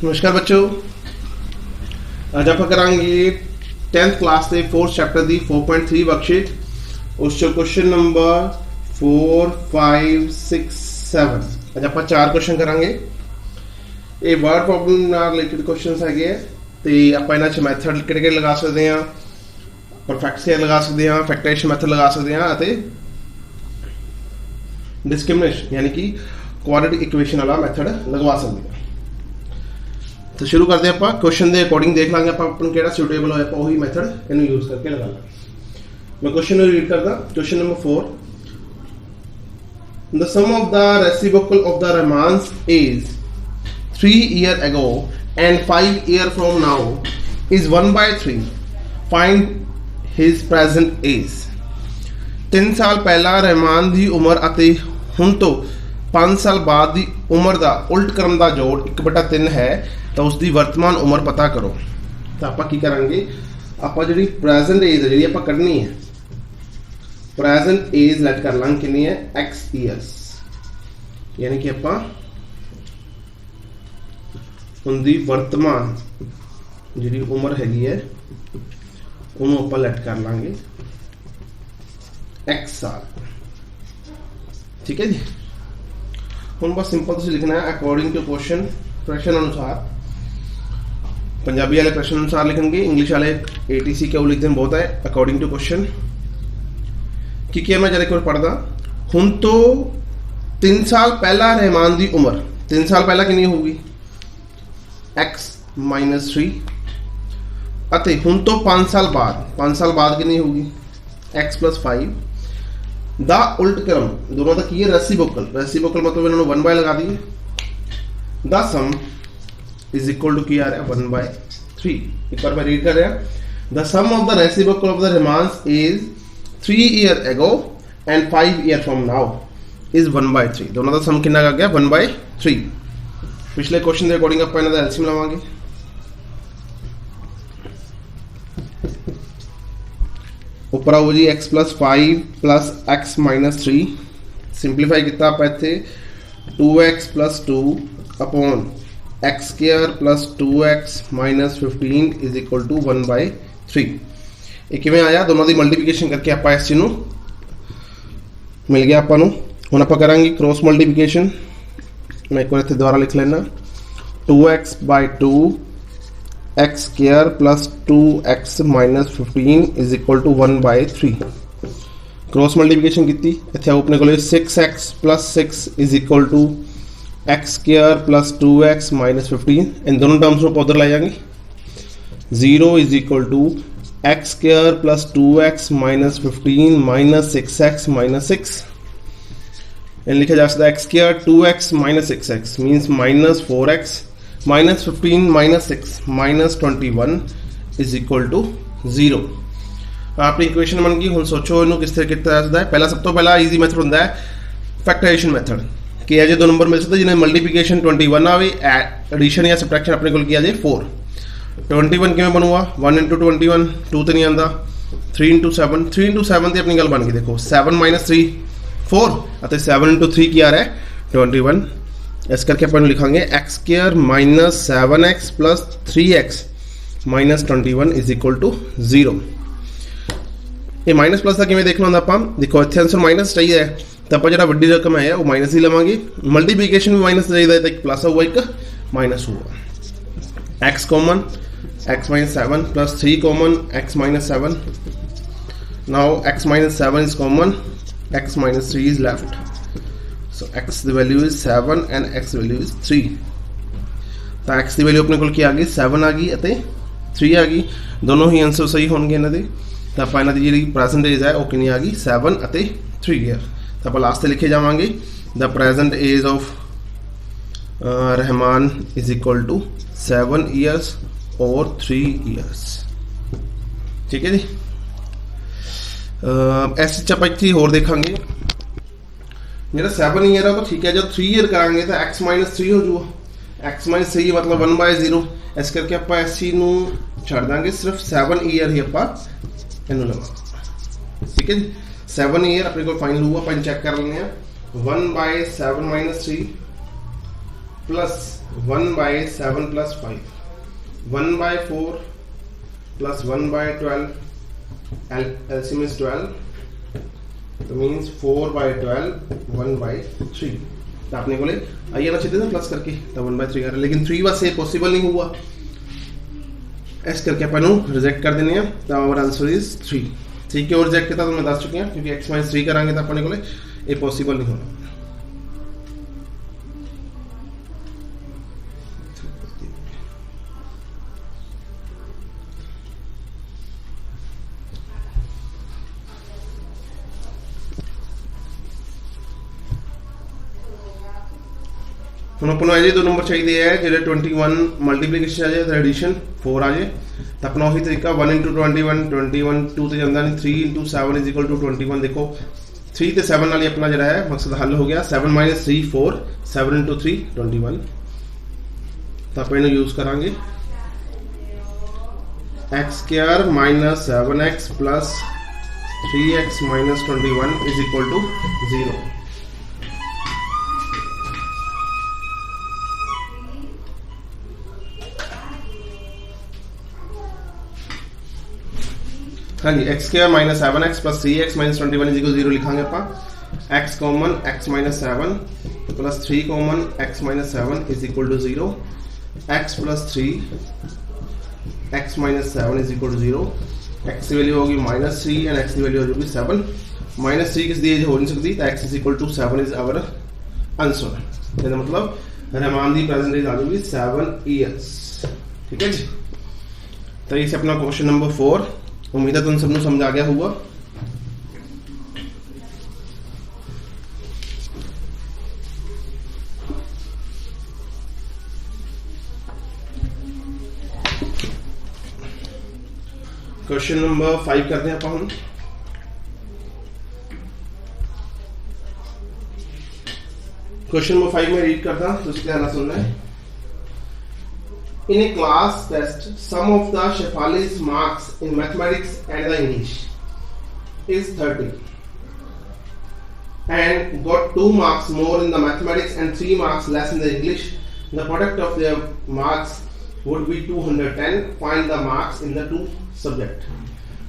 नमस्कार बच्चों, आज आप करांगे 10th क्लास के 4th चैप्टर की 4.3 वर्कशीट। उस क्वेश्चन नंबर 4, 5, 6, 7 आज आप 4 क्वेश्चन करांगे। ये वर्ड प्रॉब्लम नाल रिलेटेड क्वेश्चन है तो आप इन्हां च मैथड किहड़े लगा सकते हैं, परफेक्ट स्केयर लगा सकते हैं, फैक्टराइजेशन मैथड लगा सकते हैं और डिस्क्रिमिनेशन यानी कि क्वाड्रेटिक इक्वेशन वाला मैथड लगवा सकते हैं। तो शुरू करते हैं आप क्वेश्चन के अकॉर्डिंग देख लाँगे आप किहड़ा सूटेबल होया वही मैथड इन्हू यूज करके लगा लेंगे। मैं क्वेश्चन रीड करदा। Question number 4, the sum of the reciprocal of the Rahman's is 3 years ago and 5 years from now is 1/3. Find his present age. 3 साल पहला रहमान की उम्र अते हुण तो 5 साल बाद की उम्र का उल्ट क्रम का जोड़ 1/3 है, तो उसकी वर्तमान उम्र पता करो। तो आप की करांगे, आप जी प्रेजेंट एज जी आप कढ़नी है, प्रेजेंट एज लैट कर लांगे कितनी है x ईयर्स, यानी कि आप उनकी वर्तमान जी उम्र हैगी है उन्होंने आप लैट कर लांगे x साल। ठीक है जी। हम बस सिंपल तुम लिखना है अकॉर्डिंग टू क्वेश्चन, प्रश्न अनुसार। पंजाबी वाले प्रश्न अनुसार लिखेंगे, इंग्लिश वाले ATC क्या लिखते हैं बहुत है अकॉर्डिंग टू क्वेश्चन। कि मैं जरा एक बार पढ़दा। हुण तो 3 साल पहला रहमान की उम्र, 3 साल पहला कितनी होगी x - 3 अते हुण तो 5 साल बाद कितनी होगी x + 5 दा उल्ट क्रम दोनों का की है रेसिप्रोकल मतलब इन्होंने 1/, लगा दिए। The sum is equal to की आ रहा है 1/3। एक बार मैं रीड कर रहा, the sum of the reciprocal of the Rahman's is 3 years ago and 5 years from now is 1/3। दोनों का सम कितना आ गया 1/3। पिछले क्वेश्चन के अकॉर्डिंग आप इन्हों का एलसीएम लवांगे। ऊपर आओ जी x + 5 + x - 3 सिंपलीफाई किया आप इतने 2x + 2 upon x² + 2x - 15 is equal to 1/3। ये किमें आया, दोनों की मल्टीप्लिकेशन करके आप इस चीज़ मिल गया आपको। हुण आप करांगे क्रॉस मल्टीप्लिकेशन। मैं एक बार इतने दोबारा लिख लेना, 2x/2 x² + 2x - 15 is equal to 1/3। Cross multiplication की इतने अपने को 6x + 6 is equal to x² + 2x - 15। इन दोनों टर्म्स में उधर ला जाएंगे। 0 is equal to x² + 2x - 15 - 6x - 6। इन लिखा जा सकता है x² 2x - 6x मीनस -4x - 15 - 6 - 21 is equal to 0। आपकी इक्वेशन बन गई। हुण सोचो इनू किस तरह किया जा सकता है। पहला सब तो पहला ईजी मैथड होंदा है फैक्टराइजेशन मैथड कि अजे 2 नंबर मिल सकते जिन्हें मल्टीप्लिकेशन 21 आए, एडिशन या सबट्रैक्शन अपने को किया जाए 4। 21 किमें बनूगा 1 × 21 2 तो नहीं आता, 3 × 7 3 × 7 तो अपनी गल बन गई। देखो 7 - 3 4 और 7 × 3 क्या आ रहा है 21। इस करके अपन लिखांगे x² - 7x + 3x - 21 is equal to 0। ये माइनस प्लस का किमें देखना होंगे आप। देखो इतने आंसर माइनस चाहिए तो आप जो वड्डी रकम है वो माइनस ही लवांगे। मल्टीप्लिकेशन भी माइनस चाहिए तो एक प्लस होगा एक माइनस होगा। x common x - 7 + 3 common x - 7। Now x - 7 is common, x - 3 is left. So x the value is 7 and x value is 3। तो x की वैल्यू अपने को क्या आ गई 7 आ गई और 3 आ गई। दोनों ही आंसर सही होंगे इन्हों के। तो आप इन्हों की जी प्रेजेंट एज है वो कितनी आ गई 7 और 3 ईयर। तो आप लास्ट लिखे जावांगे the present age of Rahman is equal to 7 years और 3 years। ठीक है जी। ऐसे आप एक चीज होर देखेंगे, मेरा 7 ईयर है तो ठीक है, जब 3 ईयर करांगे तो x - 3 हो जाऊगा। x - 3 मतलब 1/0। इस करके आप इस चीज़ को छड़ देंगे, सिर्फ 7 ईयर ही आप इनू लवा। ठीक है जी। 7 ईयर अपने को फाइनल हुआ, अपन चेक कर लेंगे 1/7 - 3 plus 1/7 plus 5, 1/4 plus 1/12, LCM is 12, तो मीन्स 4/12 1/3। तो आपने बोले आइए ना सीधे प्लस करके तो 1/3 कर, लेकिन 3 बस ये पॉसिबल नहीं हुआ, इस करके अपन रिजेक्ट कर देने हैं। तो आवर आंसर इज 3। 3 क्यों रिजेक्ट किया तो मैं दस चुके हैं, क्योंकि x - 3 करांगे तो अपने बोले ये पॉसिबल नहीं होना। हम अपना अजे 2 नंबर चाहिए है जो 21 मल्टीप्लीकेशन आ जाए तो एडिशन 4 आ जाए, तो अपना वही तरीका 1 × 21 21 2 तो जाता नहीं, 3 × 7 = 21। देखो 3 ਤੇ 7 वाली अपना जरा है मकसद हल हो गया। 7 - 3 4, 7 × 3 21। तो आप इन्हें यूज करांगे x² - 7x प्लस 3x - 21 = 0। हाँ जी, x² - 7x प्लस 3x - 21 = 0 लिखांगे आप। x common x - 7 plus 3 common x - 7 = 0, x plus 3 x - 7 = 0। x की वैल्यू होगी -3 एंड x की वैल्यू होगी 7। -3 किस दी हो नहीं सकती, तो x = 7 इज आवर आंसर। इसका मतलब रहमान दी प्रेजेंट एज आ जाएगी 7 ईयर्स। ठीक है जी, तो ये अपना क्वेश्चन नंबर 4। उम्मीद है तुम सबको समझ आ गया होगा। क्वेश्चन नंबर 5 करते हैं अपन। क्वेश्चन नंबर 5 में रीड करता तो उसके ध्यान सुनना है। In a class test, sum of the Shefali's marks in mathematics and the English is 30, and got 2 marks more in the mathematics and 3 marks less in the English. The product of their marks would be 210. Find the marks in the 2 subject.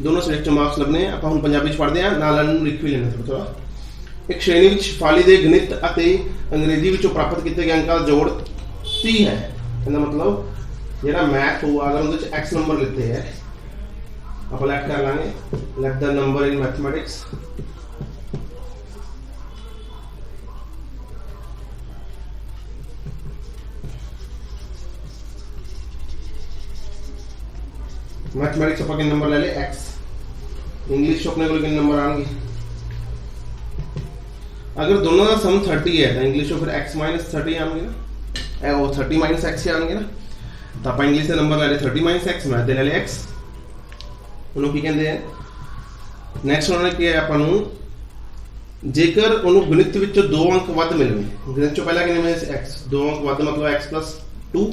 दोनों subject marks लभने ਆਪਾਂ ਹੁਣ ਪੰਜਾਬੀ ਚ ਪੜ੍ਹਦੇ ਆ, ਨਾਲ ਨੂੰ ਲਿਖ ਵੀ ਲੈਣਾ ਥੋੜਾ। ਇੱਕ ਸ਼੍ਰੇਣੀ ਵਿੱਚ ਸ਼ੇਫਾਲੀ ਦੇ ਗਣਿਤ ਅਤੇ ਅੰਗਰੇਜ਼ੀ ਵਿੱਚੋਂ ਪ੍ਰਾਪਤ ਕੀਤੇ ਗਏ ਅੰਕਾਂ ਦਾ ਜੋੜ 30 ਹੈ। ਇਹਦਾ ਮਤਲਬ ਜਿਹੜਾ मैथ हुआ अगर उनके x नंबर लेते हैं आप लेट कर लेंगे, let the number in mathematics. Mathematics अपन के नंबर ले ले x, इंग्लिश अपने को कितने नंबर आएंगे। अगर दोनों का सम 30 है तो इंग्लिश फिर x - 30 आएंगे ना, वो 30 - x आएंगे ना। तो आप इंग्लिश से नंबर ले ले 30 - x, मैथ दे ले ले x। उन्होंने की कहते हैं नैक्सट उन्होंने किया अपन जेकर उन्होंने गणित विचों 2 अंक वध मिलने, गणित चो पहला कितने मिले x 2 अंक वध मतलब x + 2,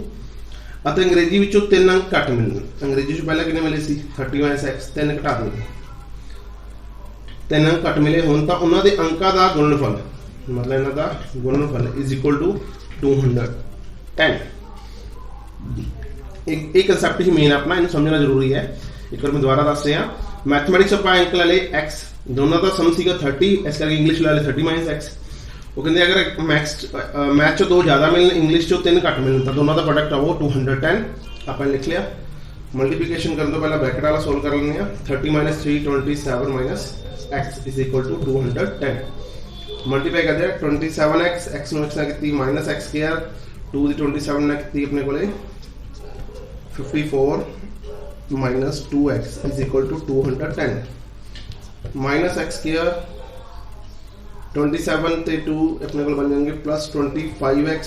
ਅਤੇ अंग्रेजी विचों 3 अंक घट मिलने। अंग्रेजी चो पहला कितने मिले सी 30 - x, 3 घटा देंगे, 3 अंक घट मिले होन तो उन्होंने अंकों का गुणनफल मतलब इन्हों का गुणनफल = 210। एक कंसेप्ट ही मेन अपना इन्हें समझना जरूरी है। एक बार मैं दोबारा दस रहा, मैथमेटिक्स आप अंक ले ले x, दोनों का सम सीगा 30, इस करके इंग्लिश ले ले 30 - x। वो कहते अगर मैथ चो 2 ज़्यादा मिलने, इंग्लिश चो 3 घट मिलने, तो दोनों का प्रोडक्ट है वो 210। आप लिख लिया। मल्टीप्लीकेशन करने तो पहले ब्रैकेट वाला सोल्व कर लेंगे। 30 - 3 27 - x = 210। मल्टीप्लाई करते हैं 27x, x नो x ने कितनी -x², 2 दी 27 ने कितनी अपने को 54 - 2x = 210। -x² 27 ਤੇ 2 अपने को बन जाएंगे +25x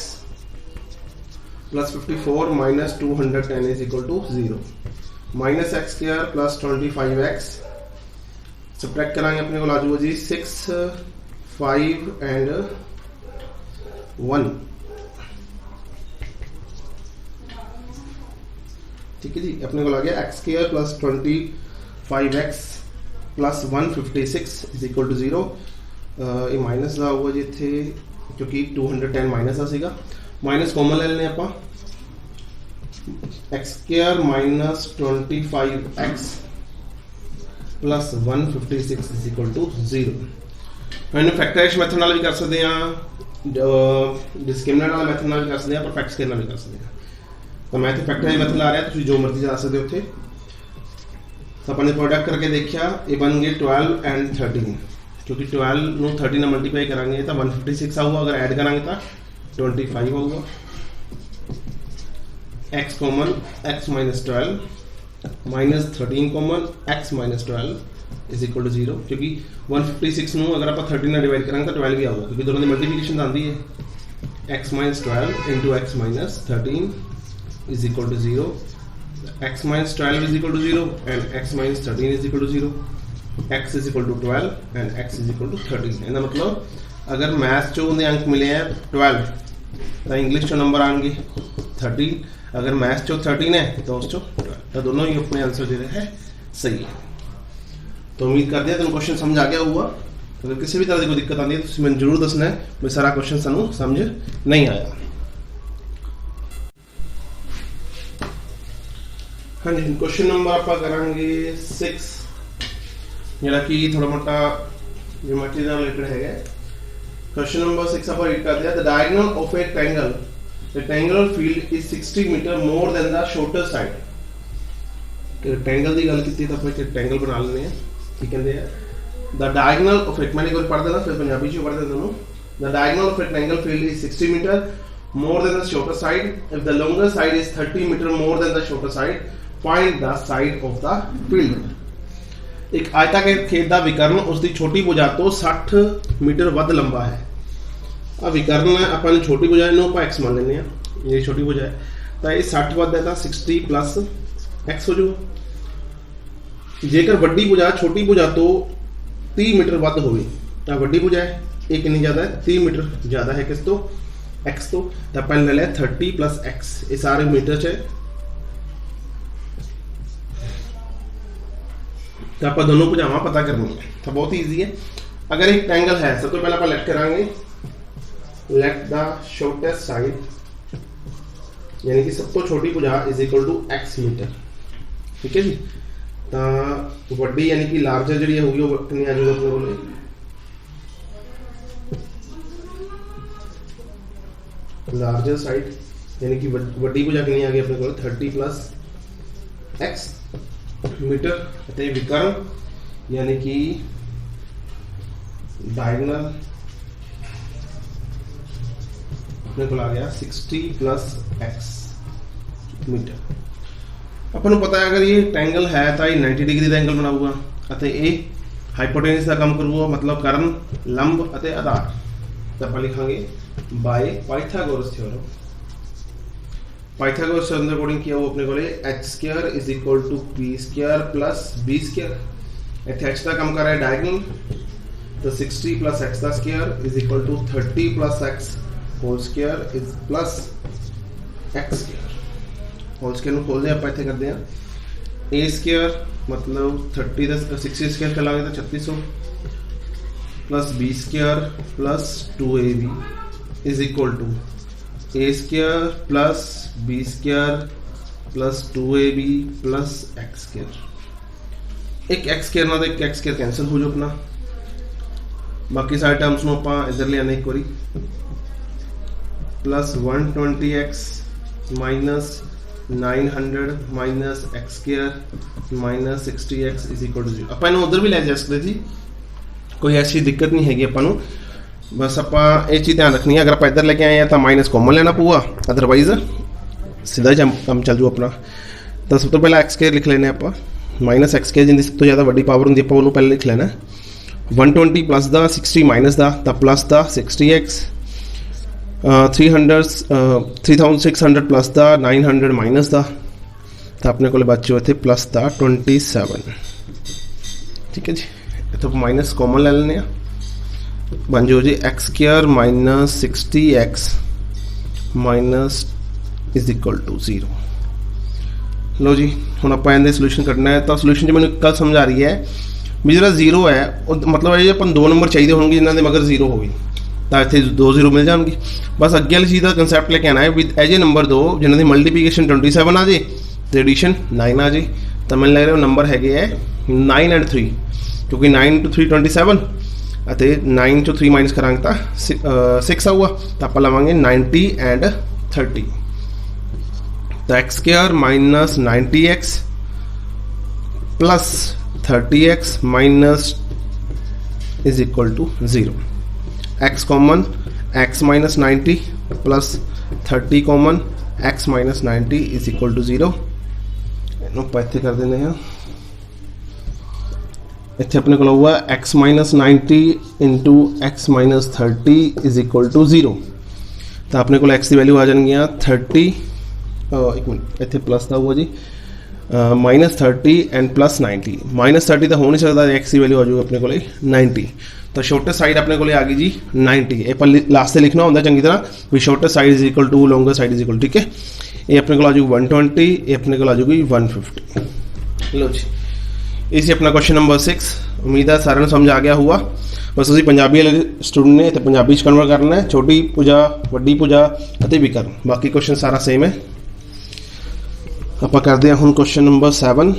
+ 54 - 210 = 0। -x² + 25x सबट्रैक्ट कराएंगे अपने को लाजू जी 6 5 एंड 1। ठीक है जी, अपने को आ गया x² + 25x + 156 = 0। ये माइनस का होगा जी इतने, क्योंकि 210 माइनस का सीगा। माइनस कॉमन ले लेने आप एक्स स्क्वायर माइनस 25x प्लस 156 इज इक्वल टू 0। हम फैक्टराइज मैथड नाल भी कर सकते हैं, डिस्क्रिमिनेंट वाला मैथड नाल भी कर सकते हैं, परफेक्ट स्केयर नाल भी कर सकते हैं। तो मैं तो फैक्टराइज मैथड ला रहा, तुम जो मर्जी जा सकते हो उत्थे। तो अपने प्रोडक्ट करके देखा, ये बन गए 12 एंड 13, क्योंकि 12 ਨੂੰ 30 ਨਾਲ मल्टीप्लाई करांगे तो 156 आऊगा, अगर ऐड करांगे तो 25 आऊगा। x common x minus 12 minus 13 common x minus 12 is equal to 0, क्योंकि 156 ਨੂੰ अगर आप 30 ਨਾਲ डिवाइड करांगे तो 12 भी आऊगा, क्योंकि दोनों की मल्टीप्लिकेशन आती है। x minus 12 into x minus 13 is equal to 0, x minus 12 is equal to 0 and x minus 13 is equal to 0, x is equal to 12 and x is equal to 13। इसका मतलब अगर मैथ चो उन्हें अंक मिले हैं 12 तो इंग्लिश चो नंबर आएंगे 13, अगर मैथ चो 13 है तो उस चो 12, तो दोनों ही अपने आंसर जो है सही है। तो उम्मीद करते हैं तुम क्वेश्चन समझ आ गया हुआ। अगर किसी भी तरह की कोई दिक्कत आती है तो मैंने जरूर दसना है, मैं सारा क्वेश्चन सानू समझ नहीं आया। हाँ जी, क्वेश्चन नंबर आप करांगे 6, जोड़ा कि थोड़ा मोटा ज्योमेट्री से रिलेटेड है। क्वेश्चन नंबर 6 आप रीड करते हैं, the diagonal of a triangle, rectangular field is 60 metre more than the shorter side. Rectangle की गल की तो आप रेक्टेंगल बना लेने हैं, ठीक कहते हैं। द डायगोनल ऑफ एक मैंने एक बार पढ़ देना, फिर पंजाबी च पढ़ देना। The diagonal of rectangle field is 60 metre more than the shorter side, if the longer side is 30 metre more than the shorter side, find the side of the field. एक आयताकार खेत का विकर्ण उसकी छोटी भुजा तो 60 मीटर वध लंबा है। आ विकर्ण है, अपने छोटी भुजा आप एक्स मान लेने, ये छोटी भुजा है तो ये 60 वध है तो 60 प्लस एक्स हो जाएगा। जेकर वड्डी भुजा छोटी भुजा तो 30 मीटर वध होगी तो वड्डी भुजा है ये कितनी ज़्यादा है, 30 मीटर ज़्यादा है किस तो, एक्स तो अपन ले लिया 30 प्लस एक्स, ये सारे मीटर च है। तो आप दोनों भुजावां पता करनी है, तो बहुत ईजी है। अगर एक ट्रायंगल है, सब तो पहले आप लेट करांगे, लेट द शॉर्टेस्ट साइड यानी कि सब तो छोटी भुजा is equal to x metre, ठीक है जी। तो वड्डी यानी कि लार्जर जी होगी वो कितनी आ जाएगी अपने बोले, लार्जर साइड यानी कि वड्डी भुजा कितनी आ गई अपने को 30 प्लस एक्स मीटर। विकर्ण यानी कि डायगोनल अपने को आ गया 60 प्लस एक्स मीटर। अपन पता है अगर ये ट्रायंगल है तो ये 90 डिग्री का एंगल बनाऊगा, ये हाइपोटेन्यूज का काम करूगा, मतलब कर्ण, लंब और आधार। तो आप लिखांगे by Pythagoras theorem. Pythagoras theorem के अकॉर्डिंग क्या हो अपने को H square is equal to P square plus B square. इतने एच का काम कर रहा है डायगोनल, तो 60 प्लस एक्स का square is equal to 30 plus X whole square is plus x square. Whole square में खोल दें आप इतने करते हैं ए स्क्वायर मतलब 60 स्क्वायर चलाएंगे तो 3600 plus B square plus 2ab is equal to a square plus B square plus 2ab plus x square. एक एक्स स्क्वायर ना तो एक एक्स स्क्वायर कैंसिल हो जाओ अपना, बाकी सारे टर्म्स में आप इधर ले आने एक बारी, plus 120x minus 900 minus x square minus 60x is equal to 0। आप उधर भी ले जा सकते जी, कोई ऐसी दिक्कत नहीं हैगी अपन, बस आप ये चीज़ ध्यान रखनी है। अगर आप इधर लेके आए हैं तो माइनस कॉमन लेना पऊगा, अदरवाइज सीधा ही काम चल जाओ अपना। तो सब तो पहले एक्स स्क्वायर लिख लेने आप, माइनस एक्स स्क्वायर जिंदी सब तो ज़्यादा वड्डी पावर होंगी आप पहले लिख लेना। 120 plus the 60 minus the plus the 60x 3600 plus the 900 minus the, तो अपने को बचे हुए थे प्लस द 27, ठीक है जी। तो माइनस कॉमन ले लेने बन जाओ जी X square minus 60x minus is equal to 0। लो जी हम आप सोल्यूशन करना है। तो सोल्यूशन जो मैंने कल समझा रही है भी जो 0 है मतलब ये अपन 2 नंबर चाहिए होंगे जिन्होंने मगर 0 होगी, ਤਾਂ ਇੱਥੇ 2 0 ਮਿਲ ਜਾਣਗੇ। ਬਸ ਅੱਗੇ ਵਾਲੀ ਚੀਜ਼ ਦਾ ਕੰਸੈਪਟ ਲੈ ਕੇ ਆਣਾ ਹੈ ਵਿਦ ਐਜ ਏ ਨੰਬਰ 2 ਜਿਨ੍ਹਾਂ ਦੀ ਮਲਟੀਪਲੀਕੇਸ਼ਨ 27 ਆ ਜੇ ਤੇ ਐਡੀਸ਼ਨ 9 ਆ ਜੇ। ਤਾਂ ਮੈਨੂੰ ਲੱਗ ਰਿਹਾ ਨੰਬਰ ਹੈਗੇ ਹੈ 9 ਐਂਡ 3, ਕਿਉਂਕਿ 9 into 3 27 ਅਤੇ 9 ਚੋਂ 3 ਮਾਈਨਸ ਕਰਾਂਗੇ ਤਾਂ 6 ਆਊਗਾ। ਤਾਂ ਆਪਾਂ ਲਵਾਂਗੇ 90 ਐਂਡ 30। ਤਾਂ x square minus 90x plus 30x minus is equal to 0। x common x minus 90 plus 30 common x minus 90 is equal to 0। ਇਹਨੂੰ ਆਪਾਂ ਇੱਥੇ ਕਰ ਦਿੰਦੇ ਹਾਂ। ਇੱਥੇ ਆਪਣੇ ਕੋਲ ਹੋਊਗਾ x minus 90 into x minus 30 is equal to 0। ਤਾਂ ਆਪਣੇ ਕੋਲ x ਦੀ ਵੈਲਿਊ ਆ ਜਾਣਗੀਆਂ 30 ਇੱਕ ਮਿੰਟ ਇੱਥੇ ਪਲੱਸ ਦਾ ਹੋਊਗਾ ਜੀ माइनस 30 एंड प्लस 90। माइनस 30 तो हो नहीं सकता, एक्स की वैल्यू आ जाएगी अपने को 90। तो शॉर्टेस्ट साइड अपने को आ गई जी 90। ये पर लास्ट से लिखना होता चंगी तरह भी shortest side is equal to longer side is equal, ठीक है। ये अपने को आ जाएगी 120, ये अपने को आ जाएगी 150। लो जी इसी अपना क्वेश्चन नंबर 6। उम्मीद है सारे समझ आ गया हुआ। बस तुम पंजाबी वाले स्टूडेंट ने तो पंजाबी कन्वर्ट करना है, छोटी पूजा वड्डी पूजा और विकर्ण, बाकी क्वेश्चन सारा सेम है। ਆਪਾਂ ਕਰਦੇ ਹਾਂ ਹੁਣ question number 7।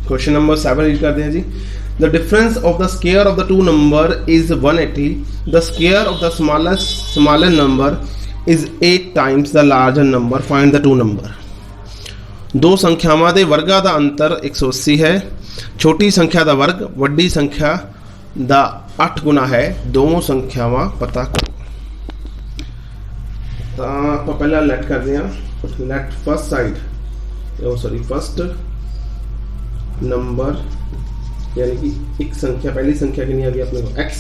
Question number 7 read करते हैं जी। The difference of the square of the two number is 180। The square of the smaller number is 8 times the larger number. Find the two number. दो संख्यावां दे वर्गां दा अंतर 180 है। छोटी संख्या का वर्ग वड्डी संख्या का 8 गुना है। दोनों संख्यावां पता करो। तो आप पहला लेट करते हैं, let first side first number यानी कि एक संख्या पहली संख्या कितनी आ गई अपने को x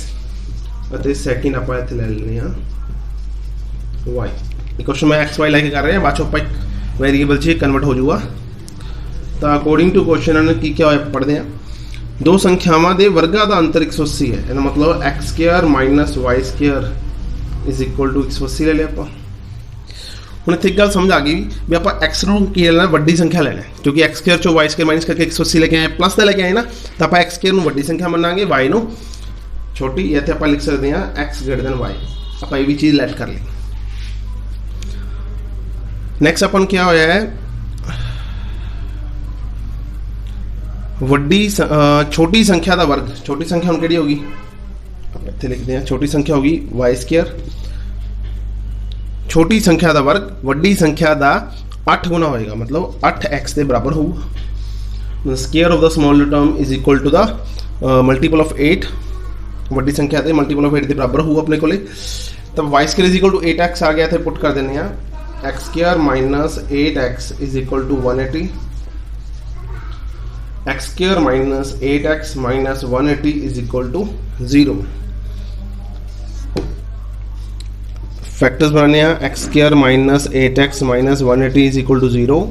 और सैकेंड आप इतने ले लेने y। क्वेश्चन में x y लेके कर रहे हैं, बाद आप वेरीएबल से कन्वर्ट हो जाऊगा। तो अकॉर्डिंग टू क्वेश्चन की क्या पढ़ते हैं, दो संख्यावां दे वर्गां दा अंतर 180 है। इसका मतलब x square minus y square is equal to 180 ले लिया आप। हुण इत्थे एक गल समझ आ गई भी आप एक्स नूं की लेना वड्डी संख्या लेना है, क्योंकि एक्स स्क्वायर चो वाई स्क्वायर माइनस करके 180 लेके आए प्लस तो लेके आए ना, तो आप एक्स स्क्वायर नूं वड्डी संख्या मनांगे, वाई नूं छोटी। इत्थे आप लिख सकते हैं एक्स ग्रेटर देन वाई। आप ये भी चीज़ लेट कर ली। नैक्सट अपन क्या होया है, वड्डी छोटी संख्या का वर्ग। छोटी संख्या हम केड़ी होगी, इत्थे लिखते हैं छोटी संख्या होगी वाई स्क्वायर। छोटी संख्या का वर्ग वड्डी संख्या का 8 गुना होएगा, मतलब 8x के बराबर होगा। Square of the smaller term is equal to the multiple of 8। वड्डी संख्या के मल्टीपल ऑफ 8 के बराबर होगा अपने को। तब y square is equal to 8x आ गया थे, पुट कर देने x square minus 8x is equal to 180। X square minus 8x minus 180 is equal to 0। Factors बनाने हैं, x square minus 8x minus 180 is equal to 0।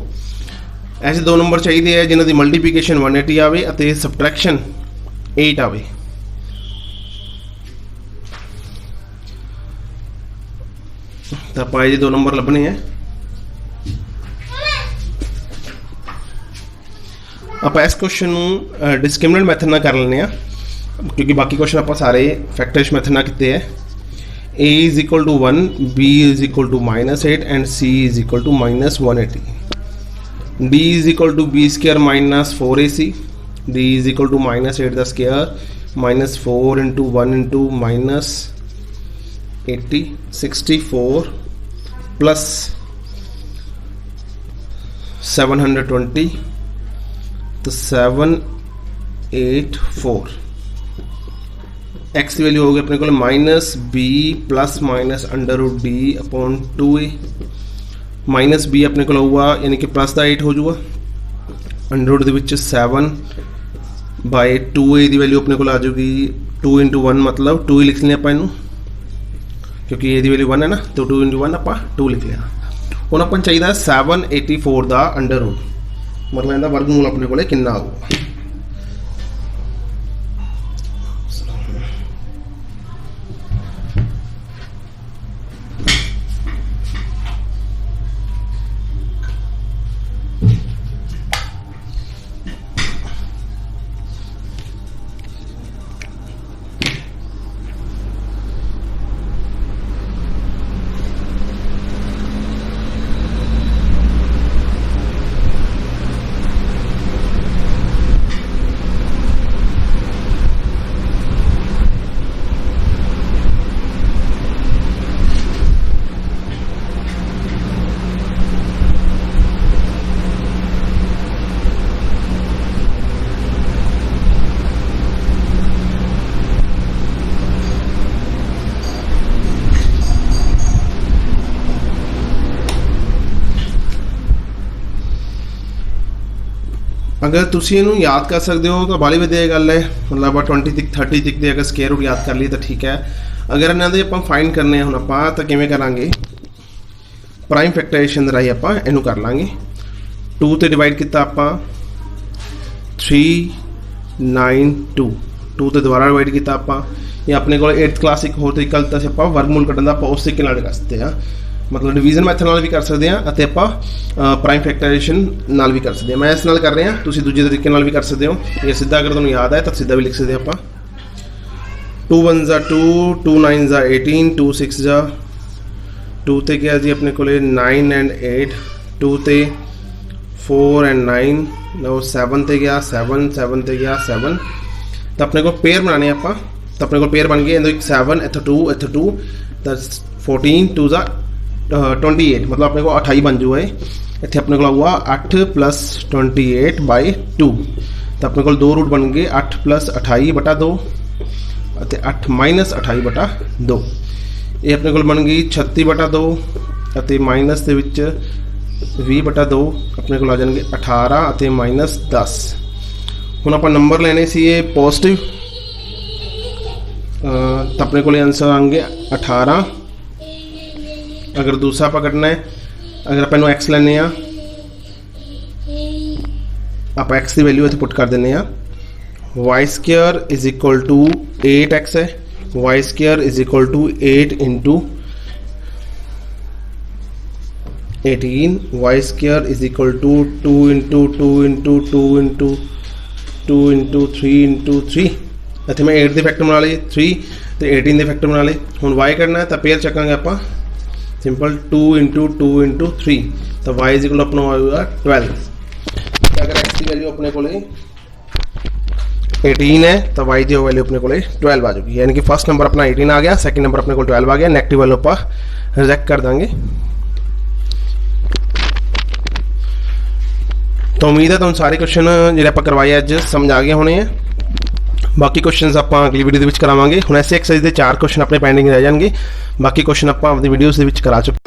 ऐसे दो number चाहिए जिन्हों की मल्टीप्लीकेशन 180 आवे और सबट्रैक्शन 8 आवे। तो आप ये दो नंबर लभने हैं। आप इस क्वेश्चन में डिस्क्रिमिनेंट मैथड ना कर लेने, क्योंकि बाकी क्वेश्चन आप सारे फैक्टर्स मैथड ना किए हैं। a is equal to 1, b is equal to -8 and c is equal to -180। d is equal to b square minus 4ac। d is equal to -8 the square minus 4 into 1 into -80 64 plus 720 तो 784। एक्स की value होगी अपने को minus b plus minus √d upon 2a। Minus b अपने को होगा यानी कि प्लस का 8 हो जाऊगा। अंडर दे विच 7/2a की वैल्यू अपने को आ जाएगी 2 × 1 मतलब 2 ही लिख लें आप, क्योंकि ए की वैल्यू 1 है ना, तो 2 × 1 आप 2 लिख लिया। ਹੁਣ ਆਪਾਂ ਚਾਹੀਦਾ 784 ਦਾ ਅੰਡਰ ਰੂਟ, ਮਤਲਬ ਇਹਦਾ ਵਰਗਮੂਲ ਆਪਣੇ ਕੋਲੇ ਕਿੰਨਾ ਆਊਗਾ। अगर तुसी इहनूं याद कर सकते हो तो बाली वधिया गल है, मतलब 20 तक 30 तक दे अगर स्केयर रूट याद कर लिए तो ठीक है। अगर इन्हां दे आपां फाइंड करने हुण आपां तां किवें करांगे, प्राइम फैक्टराइजेशन दे राहीं आपां इहनूं कर लांगे। 2 ते डिवाइड किया आपां 392, 2 ते दोबारा डिवाइड किया आपां। ये अपने को 8th क्लास एक होर तरीका लिता सी आपां वर्गमूल कड्ढण दा, आपां उस तरीके नाल कर सकते हैं, मतलब डिवीजन मैथड नाल भी कर सकते हैं अते आपां प्राइम फैक्टराइजेशन नाल भी कर सकते हैं। मैं इस नाल कर रहा, तुसीं दूजे तरीके नाल भी कर सकते हो। ये सीधा अगर तुहानूं याद है तो सीधा भी लिख सकते हैं आपां। 2 1 जा 2, 2 9 जा 18, 2 6 जा 2 ते गया जी अपने को 9 and 8, 2 ते 4 and 9, लो 7 ते गया 7, 7 ते गया 7। तो अपने को पेयर बनाने आपां, तो अपने को पेयर बन गए, इधर 7 इत्थे 2 इत्थे 2, तो 14 2 जा 28, मतलब अपने को 28 बन जूगा। इत्थे अपने को आऊगा 8 + 28 बाई 2, तो अपने को 2 रूट बन गए 8 + 28 बटा 2 ਅਤੇ 8 - 28 बटा 2। ये अपने को बन गई 36 बटा 2 ਅਤੇ माइनस ਦੇ ਵਿੱਚ 20 बटा 2 अपने को आ जाएंगे 18 ਅਤੇ -10। ਹੁਣ ਆਪਾਂ नंबर लेने ਸੀ ये पॉजिटिव, तो अपने को आंसर आएंगे 18। अगर दूसरा आप कटना है, अगर आप एक्स लेने आप एक्स की वैल्यू इतने पुट कर देने y² = 8x है, y² = 8 × 18, y² = 2 × 2 × 2 × 2 × 3 × 3। इतने मैं 8 के फैक्टर बना लिए, 3 तो 18 के फैक्टर बना लिए। हुण y करना है तो पेयर चकांगे आप सिंपल 2 × 2 × 3, तो y = अपना होगा 12। अगर x की वैल्यू अपने को 18 है तो y की वैल्यू अपने को 12 आ जाएगी, यानी कि फर्स्ट नंबर अपना 18 आ गया, सेकंड नंबर अपने को 12 आ गया। नेगेटिव वैल्यू आप रिजेक्ट कर देंगे। तो उम्मीद है तुहानूं सारे क्वेश्चन जिहड़े आपां करवाए अज समझ आ गए होने हैं। बाकी क्वेश्चन आपां अगली वीडियो दे विच करावांगे। हुण ऐसे एक्सरसाइज दे 4 क्वेश्चन अपने पेंडिंग रह जाणगे, बाकी क्वेश्चन आपां अपनी वीडियोज़ दे विच करा चुके।